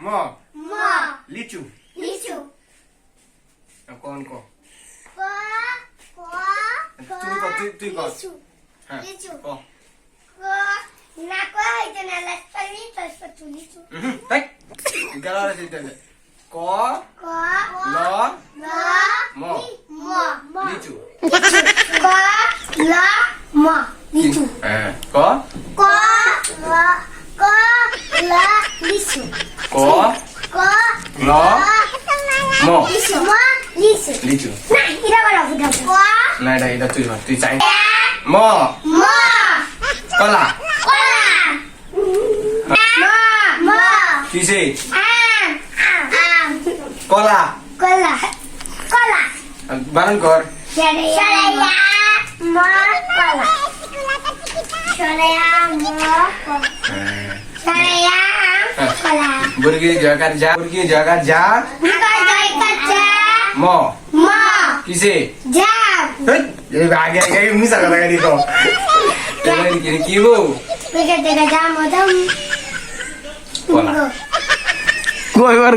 ম ম লিচু লিচু কোন ক ক ক তুই কর লিচু হ্যাঁ লিচু ক ক না কই তো না লাস্ট তো লিচু তাই গেল রে দিতে ক ক ল ল ম ম লিচু ক ল ম লিচু হ্যাঁ ক ক ল ক ল লিচু ক ক ল ম লিচু ম লিচু লিচু না এটা বড় বুঝা ক না এটা তুই চাই ম ম কলা কলা ম কিসে আম আম কলা কলা কলা বানান কর সরেয়া ম কলা সরেয়া ম কলা সরেয়া কলা বুর্গি জাগার যা বিকল জয় কাচ্চা ম ম কিসে জাম আগে মিশা কথা গাড়ি তো কি গো বিকল থেকে জাম ওদম কলা কয়বার